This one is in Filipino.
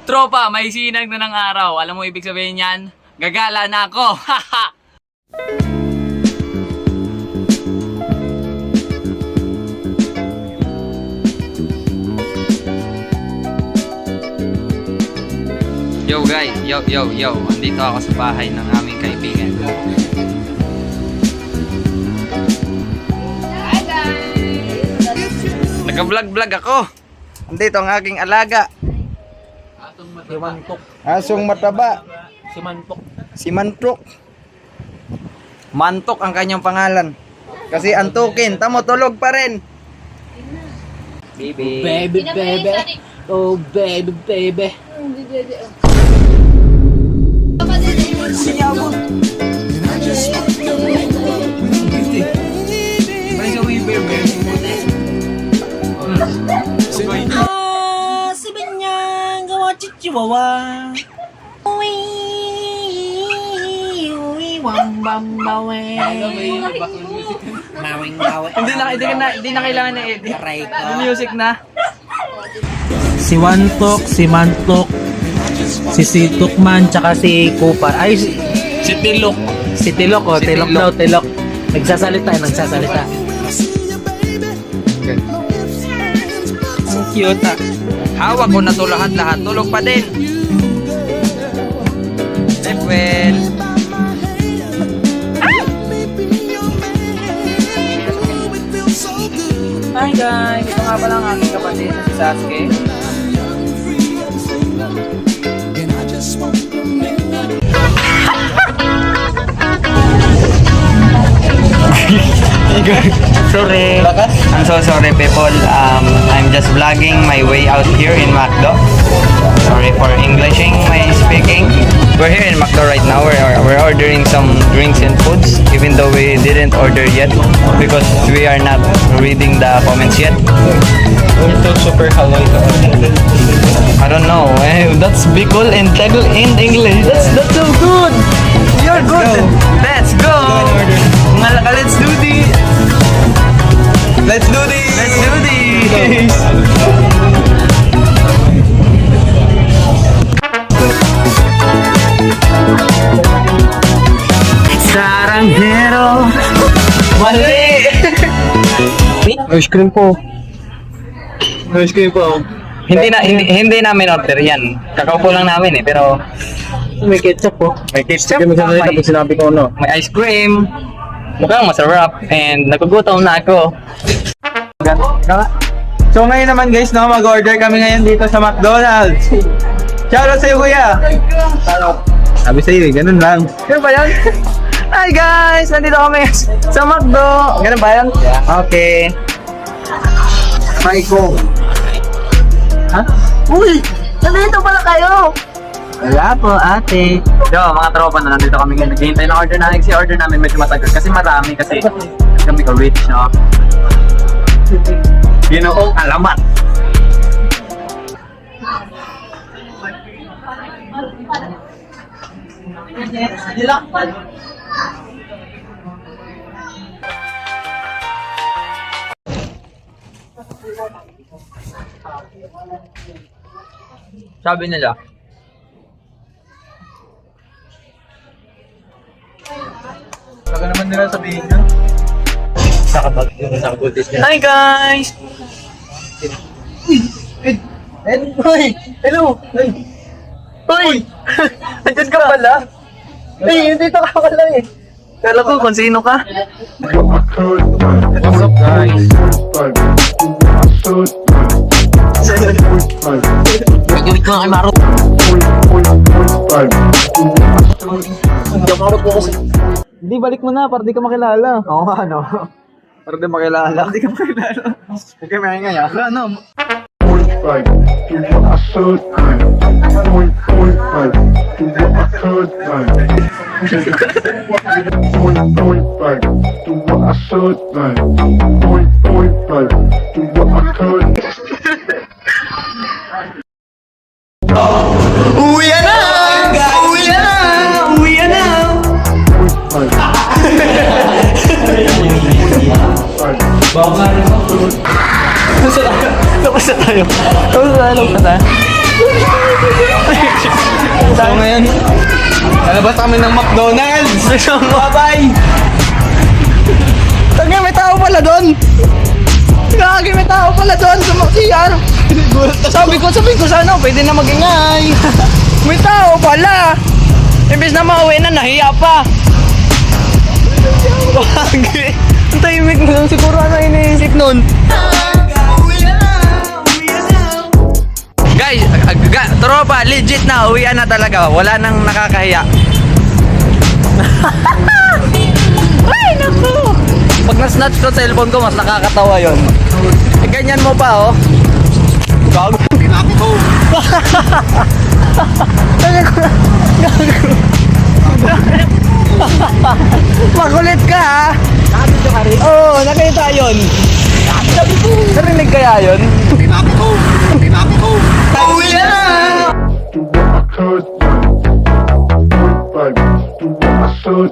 Tropa, may sinag na ng araw. Alam mo ibig sabihin yan? Gagala na ako. Haha. Yo guys, yo. Andito ako sa bahay ng aming kaibigan. Hi guys! Naka-vlog ako. Andito ang aking alaga. Asong mataba. Si Mantok. Mantok ang kanyang pangalan. Kasi antukin, tamo tulog pa rin. Baby. Baby. Oh, baby. Si Benyang gawa chihuahua. Hindi na kailangan na edit. Music na. Si Wantok, si Mantok, si Situkman, tsaka si Kupar. Ay, Si Tilok. si Tilok, oh, Si Tilok Tilok. daw, Tilok. Nagsasalita. Ang cute ah. Hawak ko na to lahat. Tulog pa din. Well. Hi guys, ito nga pala ang aking kapatid na si Sasuke. Sorry. I'm so sorry people. I'm just vlogging my way out here in McDo. Sorry for Englishing my speaking. We're here in McDo right now. We're ordering some drinks and foods, even though we didn't order yet because we are not reading the comments yet. Ito super haloy to. I don't know. That's Bicol and Tagal in English. That's so good. You're good. Let's go. Malaka, let's do this. Let's do this. Let's do this. Saranghero. Mali. Ice cream po. Hindi namin order yan. Kakaupo lang namin pero May ketchup po. may ketchup, Tapos sinabi ko ano. may ice cream. Mukhang masarap and nagugutom na ako. So ngayon naman guys, no, mag-order kami ngayon dito sa McDonald's. Shoutout sa'yo kuya. Sabi sa'yo, ganun lang. Ganun ba yan? Hi guys! Nandito kami sa McDo. Ganun ba yan? Okay. Michael. Ha? Uy! Nandito pala kayo! Wala po ate. Yo, mga tropa na nandito kami ngayon. Naghihintay ng order namin. Si order namin medyo matagal kasi marami kasi kami ko rich, no? Ginoong alamat. Sabi nila, Saka naman nila sabihin nyo. hi guys! Hoy! Hello! Hoy! Andyan ka pala? Hey, dito ka pala eh. Kala ko kung sino ka. What's up guys? Gawin ko nga kay Maro. Hindi, balik mo na para di ka makilala. Oo nga, no? Para di makilala. Di ka makilala. Okay, may nga yan. Wala, no? Uwi na! Uwi na! Uwi na! Tapos na tayo. So ngayon, Lalabas kami ng McDonald's. bye-bye! Tagay, may tao pala doon! Gagi, may tao pala doon sa CR! Sabi ko sana, pwede na magingay! May tao pala! Imbis na mauwi na, nahiya pa! Gagi! Ang tahimik na lang, siguro ano iniisip nun? Guys, tropa, legit na, uwian na talaga. Wala nang nakakahiya. Ay, naku! Pag na-snatch ko cellphone ko, mas nakakatawa yon. Eh, ganyan mo pa, oh. Gago. Makulit ka, ha? Oo, nakita yun. Narinig kaya yun? Uwi na! Do what I could, do what I should,